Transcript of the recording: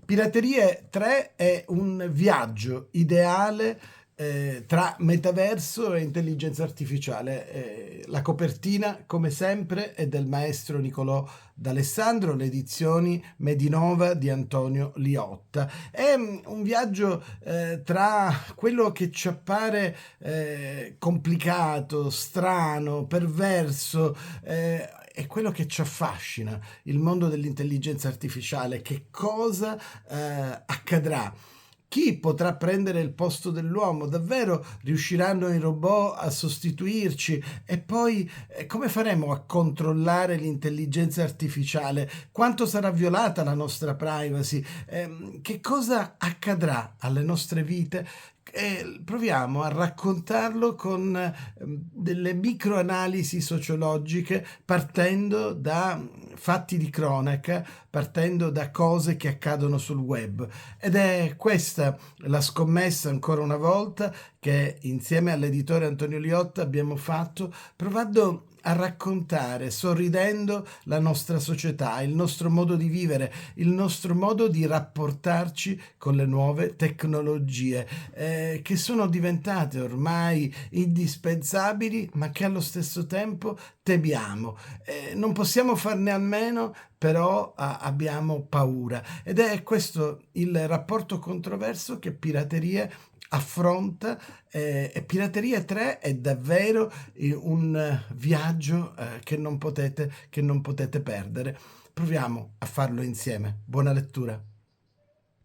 Piraterie 3 è un viaggio ideale tra metaverso e intelligenza artificiale. La copertina, come sempre, è del maestro Nicolò D'Alessandro, le edizioni Medinova di Antonio Liotta. È un viaggio tra quello che ci appare complicato, strano, perverso, è quello che ci affascina, il mondo dell'intelligenza artificiale. Che cosa accadrà? Chi potrà prendere il posto dell'uomo? Davvero riusciranno i robot a sostituirci? E poi come faremo a controllare l'intelligenza artificiale? Quanto sarà violata la nostra privacy? Che cosa accadrà alle nostre vite? Proviamo a raccontarlo con delle microanalisi sociologiche, partendo da fatti di cronaca, partendo da cose che accadono sul web. Ed è questa la scommessa, ancora una volta, che insieme all'editore Antonio Liotta abbiamo fatto, provando a raccontare, sorridendo, la nostra società, il nostro modo di vivere, il nostro modo di rapportarci con le nuove tecnologie, che sono diventate ormai indispensabili, ma che allo stesso tempo temiamo. Non possiamo farne a meno, però abbiamo paura. Ed è questo il rapporto controverso che Pirateria affronta, e Pirateria 3 è davvero un viaggio che non potete perdere. Proviamo a farlo insieme. Buona lettura.